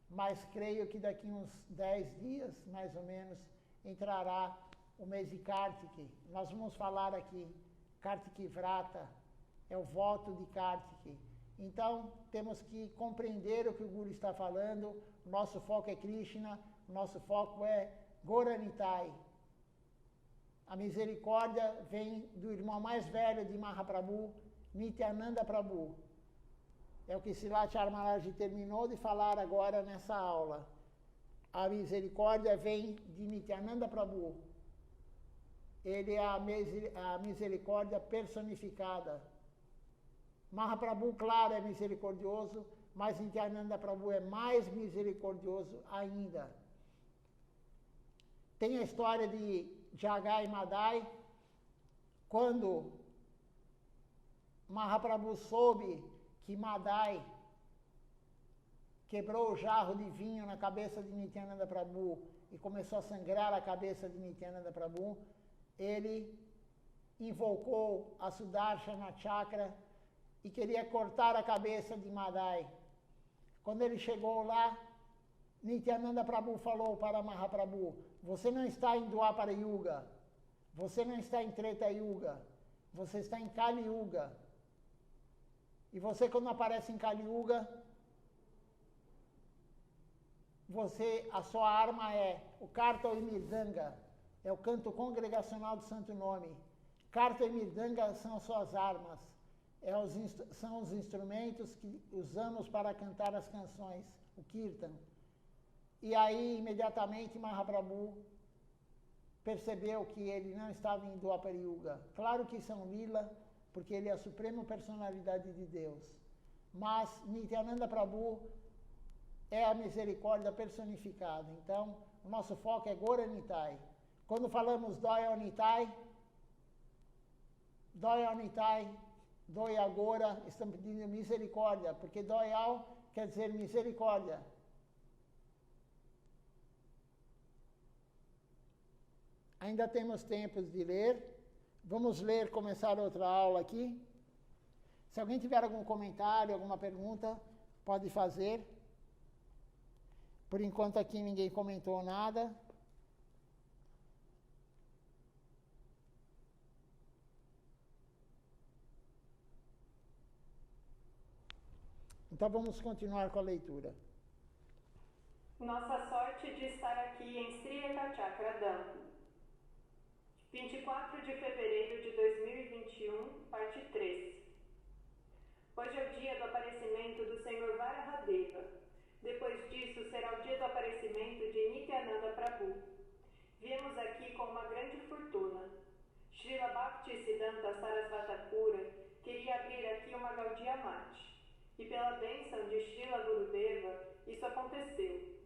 mas creio que daqui uns 10 dias, mais ou menos, entrará o mês de Kartiki. Nós vamos falar aqui, Kartiki Vrata, é o voto de Kartiki. Então, temos que compreender o que o Guru está falando. Nosso foco é Krishna, nosso foco é Gauranitai. A misericórdia vem do irmão mais velho de Mahaprabhu, Nityananda Prabhu. É o que Srila Maharaj terminou de falar agora nessa aula. A misericórdia vem de Nityananda Prabhu. Ele é a misericórdia personificada. Mahaprabhu, claro, é misericordioso, mas Nityananda Prabhu é mais misericordioso ainda. Tem a história de Jagai e Madai, quando Mahaprabhu soube que Madai quebrou o jarro de vinho na cabeça de Nityananda Prabhu e começou a sangrar a cabeça de Nityananda Prabhu, ele invocou a Sudarshana Chakra e queria cortar a cabeça de Madai. Quando ele chegou lá, Nityananda Prabhu falou para Mahaprabhu: você não está em Dwapara Yuga, você não está em Treta Yuga, você está em Kali Yuga. E você, quando aparece em Kali Yuga, a sua arma é o Karta e Mirdanga, é o canto congregacional do Santo Nome. Karta e Mirdanga são as suas armas, são os instrumentos que usamos para cantar as canções, o Kirtan. E aí, imediatamente, Mahaprabhu percebeu que ele não estava em Dwapara Yuga. Claro que isso é um lila, porque ele é a suprema personalidade de Deus. Mas Nityananda Prabhu é a misericórdia personificada. Então, o nosso foco é Gauranitai. Quando falamos Dayanitai, Doya Agora, estamos pedindo misericórdia, porque Doyal quer dizer misericórdia. Ainda temos tempos de ler. Vamos ler, começar outra aula aqui. Se alguém tiver algum comentário, alguma pergunta, pode fazer. Por enquanto aqui ninguém comentou nada. Então vamos continuar com a leitura. Nossa sorte de estar aqui em Sri Ekachakradam. 24 de fevereiro de 2021, parte 3. Hoje é o dia do aparecimento do Senhor Varahadeva. Depois disso, será o dia do aparecimento de Nityananda Prabhu. Viemos aqui com uma grande fortuna. Srila Bhaktisiddhanta Sarasvati Thakura queria abrir aqui uma Gaudiya Mate. E pela bênção de Srila Gurudeva, isso aconteceu.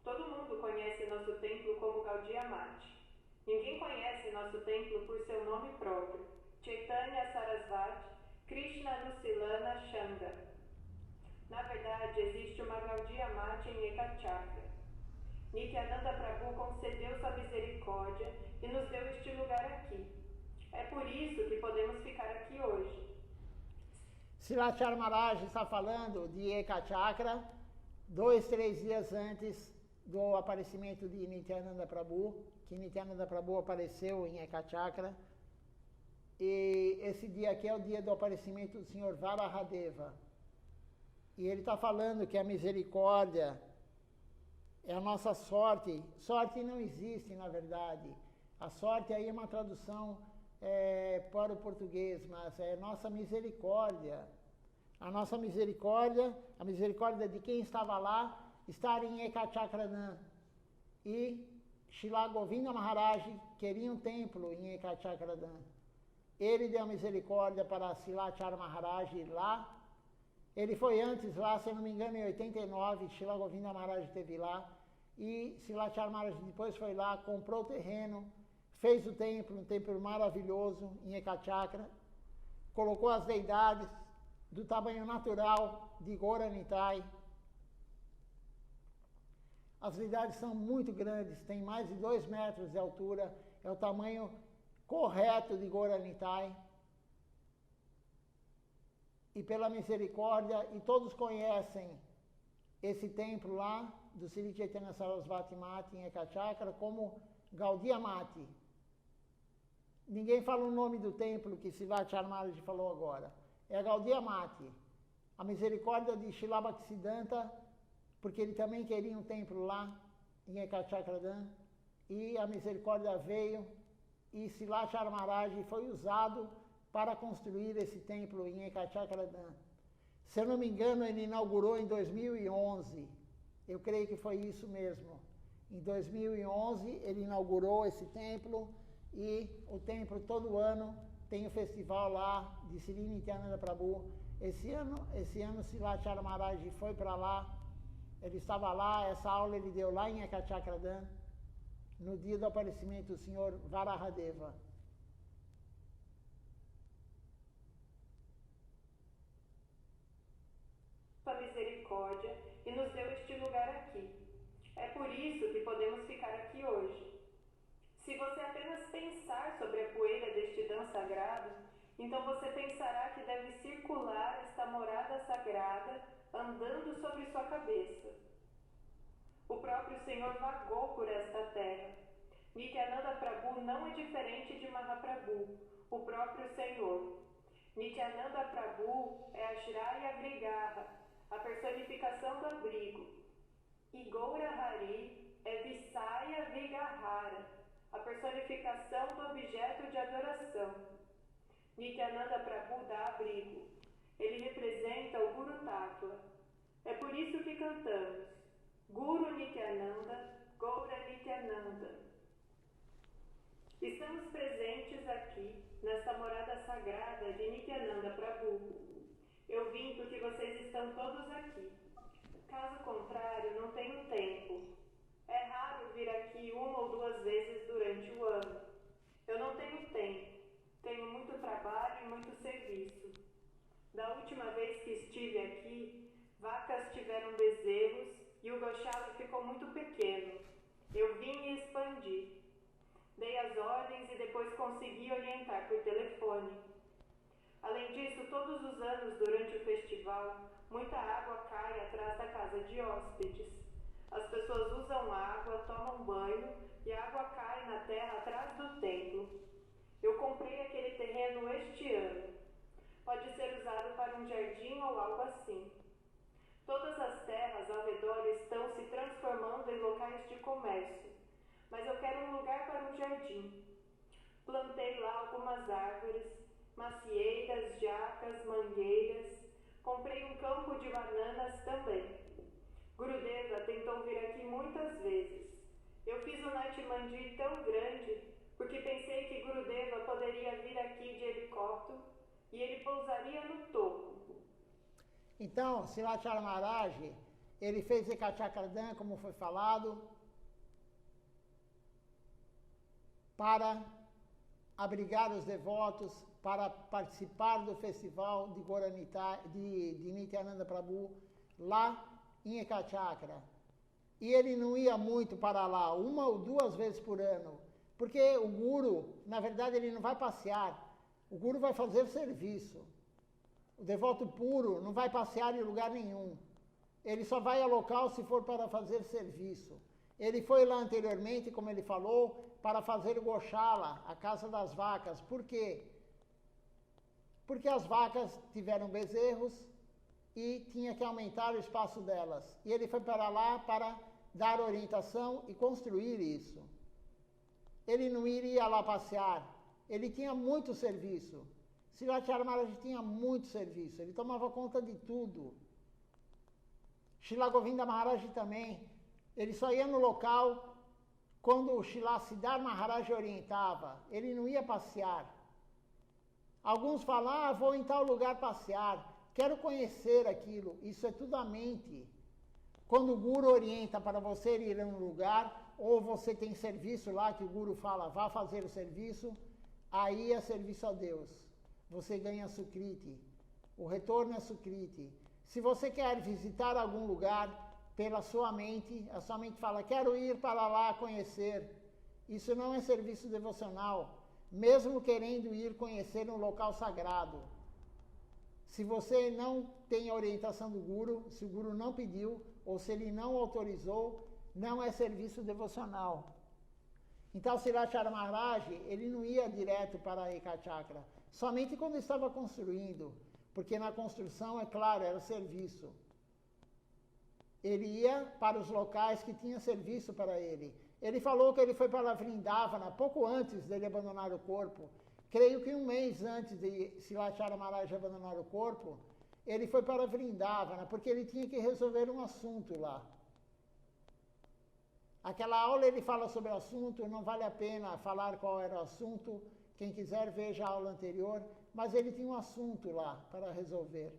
Todo mundo conhece nosso templo como Gaudiya Mate. Ninguém conhece nosso templo por seu nome próprio, Chaitanya Sarasvati Krishna Nusilana Shanga. Na verdade, existe uma Gaudiya Mate em Ekachakra. Nityananda Prabhu concedeu sua misericórdia e nos deu este lugar aqui. É por isso que podemos ficar aqui hoje. Srila Maharaj está falando de Ekachakra 2, 3 dias antes do aparecimento de Nityananda Prabhu, que Nityananda Prabhu apareceu em Ekachakra. E esse dia aqui é o dia do aparecimento do Senhor Varahadeva. E ele está falando que a misericórdia é a nossa sorte. Sorte não existe, na verdade. A sorte aí é uma tradução para o português, mas é nossa misericórdia. A nossa misericórdia, a misericórdia de quem estava lá, estar em Ekachakranam. e Shila Govinda Maharaj queria um templo em Ekachakradam. Ele deu misericórdia para Silachar Maharaj lá. Ele foi antes lá, se eu não me engano, em 89, Shila Govinda Maharaj esteve lá. E Silachar Maharaj depois foi lá, comprou o terreno, fez o templo, um templo maravilhoso em Ekachakra. Colocou as deidades do tamanho natural de Goranitai. As deidades são muito grandes, tem mais de 2 metros de altura, é o tamanho correto de Goranitai. E pela misericórdia, e todos conhecem esse templo lá, do Sri Chaitanya Sarasvati Mati em Ekachakra, como Gaudiya Mati. Ninguém fala o nome do templo que Silachar Maharaj falou agora. É a Gaudiya Mati. A misericórdia de Srila Bhaktisiddhanta, porque ele também queria um templo lá, em Ekachakradam, e a misericórdia veio, e Silachar Maharaj foi usado para construir esse templo em Ekachakradam. Se eu não me engano, ele inaugurou em 2011. Eu creio que foi isso mesmo. Em 2011, ele inaugurou esse templo, e o templo todo ano tem o festival lá de Sri Nityananda Prabhu. Esse ano Silachar Maharaj foi para lá. Ele estava lá, essa aula ele deu lá em Ekachakradam, no dia do aparecimento do Senhor Varahadeva. Sua misericórdia e nos deu este lugar aqui. É por isso que podemos ficar aqui hoje. Se você apenas pensar sobre a poeira deste dam sagrado, então você pensará que deve circular esta morada sagrada andando sobre sua cabeça. O próprio Senhor vagou por esta terra. Nityananda Prabhu não é diferente de Mahaprabhu, o próprio Senhor. Nityananda Prabhu é Ashraya Grigaha, a personificação do abrigo. E Goura Hari é Visaya Vigahara, a personificação do objeto de adoração. Nityananda Prabhu dá abrigo. Ele representa o Guru Tattva. É por isso que cantamos Guru Nityananda, Goura Nityananda. Estamos presentes aqui, nesta morada sagrada de Nityananda Prabhu. Eu vim porque vocês estão todos aqui. Caso contrário, não tenho tempo. É raro vir aqui 1 ou 2 vezes durante o ano. Eu não tenho tempo. Tenho muito trabalho e muito serviço. Da última vez que estive aqui, vacas tiveram bezerros e o Goshala ficou muito pequeno. Eu vim e expandi. Dei as ordens e depois consegui orientar por telefone. Além disso, todos os anos durante o festival, muita água cai atrás da casa de hóspedes. As pessoas usam água, tomam banho e a água cai na terra atrás do templo. Eu comprei aquele terreno este ano. Pode ser usado para um jardim ou algo assim. Todas as terras ao redor estão se transformando em locais de comércio, mas eu quero um lugar para um jardim. Plantei lá algumas árvores, macieiras, jacas, mangueiras. Comprei um campo de bananas também. Gurudeva tentou vir aqui muitas vezes. Eu fiz um Nat Mandir tão grande porque pensei que Gurudeva poderia vir aqui de helicóptero e ele pousaria no topo. Então, Silachar Maharaj, ele fez Ekachakradam, como foi falado, para abrigar os devotos, para participar do festival de Goranitai, de Nityananda Prabhu, lá em Ekachakra. E ele não ia muito para lá, 1 ou 2 vezes por ano, porque o Guru, na verdade, ele não vai passear, o Guru vai fazer serviço. O devoto puro não vai passear em lugar nenhum. Ele só vai ao local se for para fazer serviço. Ele foi lá anteriormente, como ele falou, para fazer o Goshala, a casa das vacas. Por quê? Porque as vacas tiveram bezerros e tinha que aumentar o espaço delas. E ele foi para lá para dar orientação e construir isso. Ele não iria lá passear. Ele tinha muito serviço. Silachar Maharaj tinha muito serviço. Ele tomava conta de tudo. Shila Govinda Maharaj também. Ele só ia no local quando o Srila Siddhar Maharaj orientava, ele não ia passear. Alguns falam, vou em tal lugar passear, quero conhecer aquilo. Isso é tudo a mente. Quando o Guru orienta para você ir a um lugar, ou você tem serviço lá que o Guru fala, vá fazer o serviço, aí é serviço a Deus. Você ganha Sukriti. O retorno é Sukriti. Se você quer visitar algum lugar pela sua mente, a sua mente fala, quero ir para lá conhecer. Isso não é serviço devocional, mesmo querendo ir conhecer um local sagrado. Se você não tem a orientação do Guru, se o Guru não pediu, ou se ele não autorizou, não é serviço devocional. Então, Srilachara Maharaj, ele não ia direto para a Ekachakra, somente quando estava construindo, porque na construção, é claro, era serviço. Ele ia para os locais que tinham serviço para ele. Ele falou que ele foi para Vrindavana pouco antes dele abandonar o corpo. Creio que um mês antes de Srilachara Maharaj abandonar o corpo, ele foi para Vrindavana, porque ele tinha que resolver um assunto lá. Aquela aula ele fala sobre o assunto, não vale a pena falar qual era o assunto, quem quiser veja a aula anterior, mas ele tinha um assunto lá para resolver.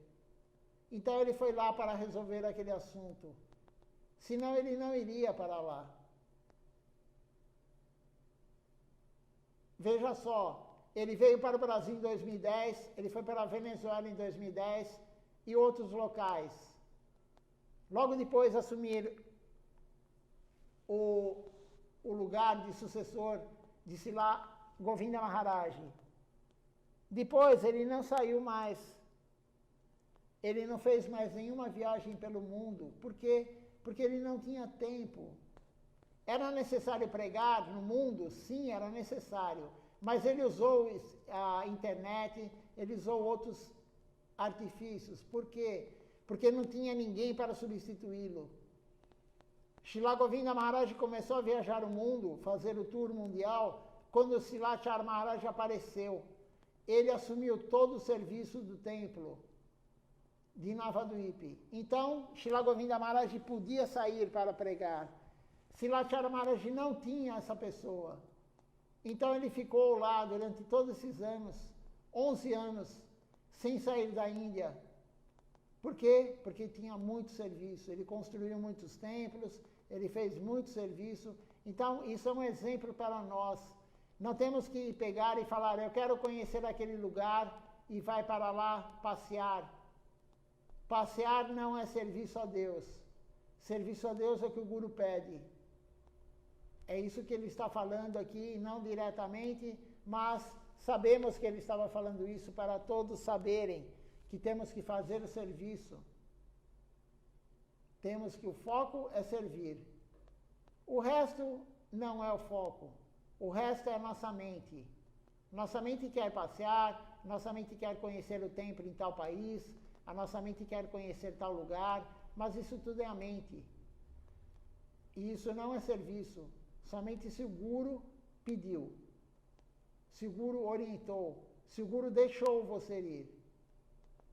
Então ele foi lá para resolver aquele assunto. Senão ele não iria para lá. Veja só, ele veio para o Brasil em 2010, ele foi para a Venezuela em 2010 e outros locais. Logo depois assumir o lugar de sucessor de Srila Govinda Maharaj. Depois ele não saiu mais. Ele não fez mais nenhuma viagem pelo mundo. Por quê? Porque ele não tinha tempo. Era necessário pregar no mundo? Sim, era necessário. Mas ele usou a internet, ele usou outros artifícios. Por quê? Porque não tinha ninguém para substituí-lo. Srila Govinda Maharaj começou a viajar o mundo, fazer o tour mundial, quando Srilachara Maharaj apareceu. Ele assumiu todo o serviço do templo de Navadvipa. Então, Srila Govinda Maharaj podia sair para pregar. Srilachara Maharaj não tinha essa pessoa. Então ele ficou lá durante todos esses anos, 11 anos, sem sair da Índia. Por quê? Porque tinha muito serviço. Ele construiu muitos templos, ele fez muito serviço. Então, isso é um exemplo para nós. Não temos que pegar e falar, eu quero conhecer aquele lugar e vai para lá passear. Passear não é serviço a Deus. Serviço a Deus é o que o Guru pede. É isso que ele está falando aqui, não diretamente, mas sabemos que ele estava falando isso para todos saberem que temos que fazer o serviço. Temos que o foco é servir. O resto não é o foco. O resto é a nossa mente. Nossa mente quer passear, nossa mente quer conhecer o templo em tal país, a nossa mente quer conhecer tal lugar, mas isso tudo é a mente. E isso não é serviço. Somente se o Guru pediu, se o Guru orientou, se o Guru deixou você ir.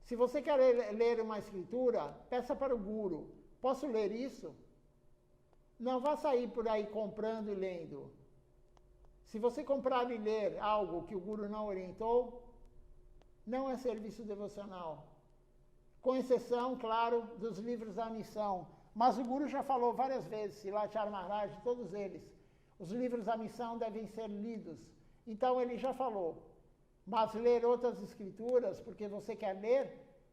Se você quer ler uma escritura, peça para o Guru. Posso ler isso? Não vá sair por aí comprando e lendo. Se você comprar e ler algo que o Guru não orientou, não é serviço devocional. Com exceção, claro, dos livros da missão. Mas o Guru já falou várias vezes, Srilachara Maharaj, todos eles. Os livros da missão devem ser lidos. Então ele já falou. Mas ler outras escrituras, porque você quer ler,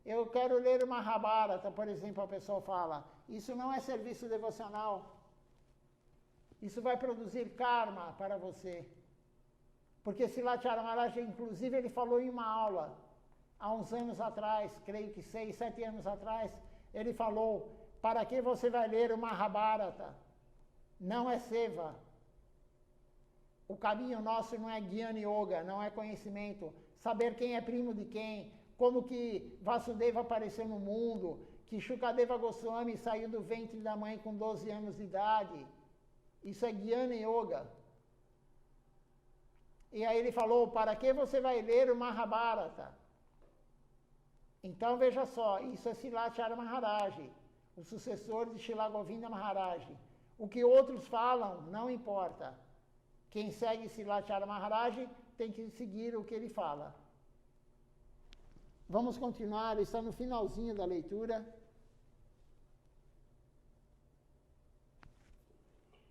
eu quero ler o Mahabharata, por exemplo, a pessoa fala. Isso não é serviço devocional. Isso vai produzir karma para você. Porque Srilachara Maharaj, inclusive, ele falou em uma aula, há uns anos atrás, creio que 6, 7 anos atrás, ele falou, para que você vai ler o Mahabharata? Não é seva. O caminho nosso não é Jnana Yoga, não é conhecimento. Saber quem é primo de quem, como que Vasudeva apareceu no mundo, que Shukadeva Goswami saiu do ventre da mãe com 12 anos de idade. Isso é Jnana Yoga. E aí ele falou, para que você vai ler o Mahabharata? Então veja só, isso é Srilachara Maharaj, o sucessor de Srila Govinda Maharaj. O que outros falam não importa. Quem segue Srilacharya Maharaj tem que seguir o que ele fala. Vamos continuar, está no finalzinho da leitura.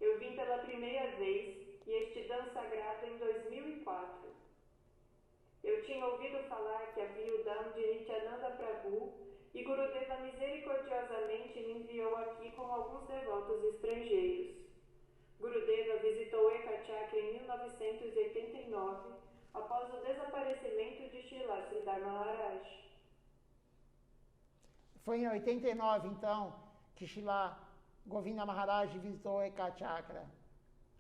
Eu vim pela primeira vez e este Dham sagrado em 2004. Eu tinha ouvido falar que havia o Dham de Nityananda Prabhu e Gurudeva misericordiosamente me enviou aqui com alguns devotos estrangeiros. Gurudeva visitou Ekachakra em 1989, após o desaparecimento de Srila Sridhar Maharaj. Foi em 89, então, que Srila Govinda Maharaj visitou Ekachakra,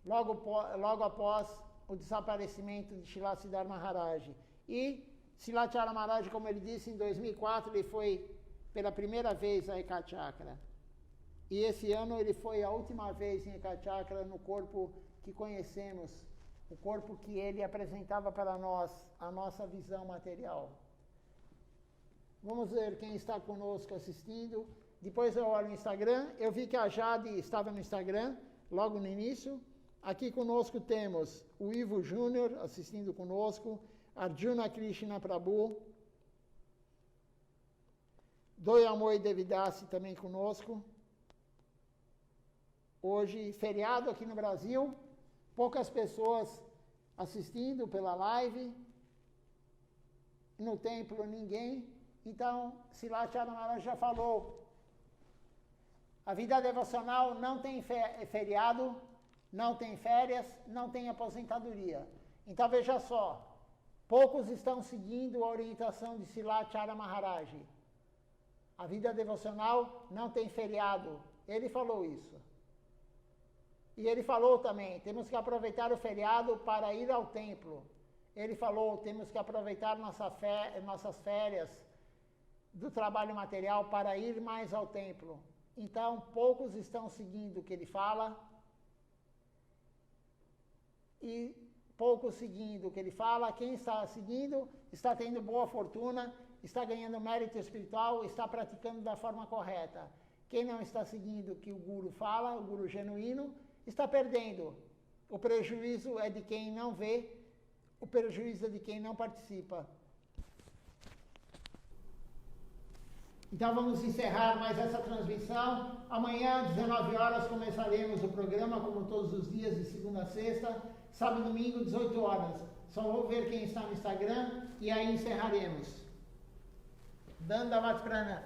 logo após o desaparecimento de Srila Sridhar Maharaj. E Srilacharya Maharaj, como ele disse, em 2004 ele foi pela primeira vez a Ekachakra. E esse ano ele foi a última vez em Ekachakra no corpo que conhecemos, o corpo que ele apresentava para nós, a nossa visão material. Vamos ver quem está conosco assistindo. Depois eu olho no Instagram. Eu vi que a Jade estava no Instagram, logo no início. Aqui conosco temos o Ivo Júnior assistindo conosco, Arjuna Krishna Prabhu, Doyamoi Devidasi também conosco. Hoje, feriado aqui no Brasil, poucas pessoas assistindo pela live, no templo ninguém. Então, Srilacharya Maharaj já falou, a vida devocional não tem feriado, não tem férias, não tem aposentadoria. Então veja só, poucos estão seguindo a orientação de Srilacharya Maharaj. A vida devocional não tem feriado. Ele falou isso. E ele falou também, temos que aproveitar o feriado para ir ao templo. Ele falou, temos que aproveitar nossas férias do trabalho material para ir mais ao templo. Então, poucos estão seguindo o que ele fala e poucos seguindo o que ele fala. Quem está seguindo está tendo boa fortuna, está ganhando mérito espiritual, está praticando da forma correta. Quem não está seguindo o que o Guru fala, o Guru genuíno, está perdendo. O prejuízo é de quem não vê, o prejuízo é de quem não participa. Então vamos encerrar mais essa transmissão. Amanhã, às 19 horas, começaremos o programa, como todos os dias, de segunda a sexta. Sábado e domingo, 18 horas. Só vou ver quem está no Instagram e aí encerraremos. Dandavat Pranam.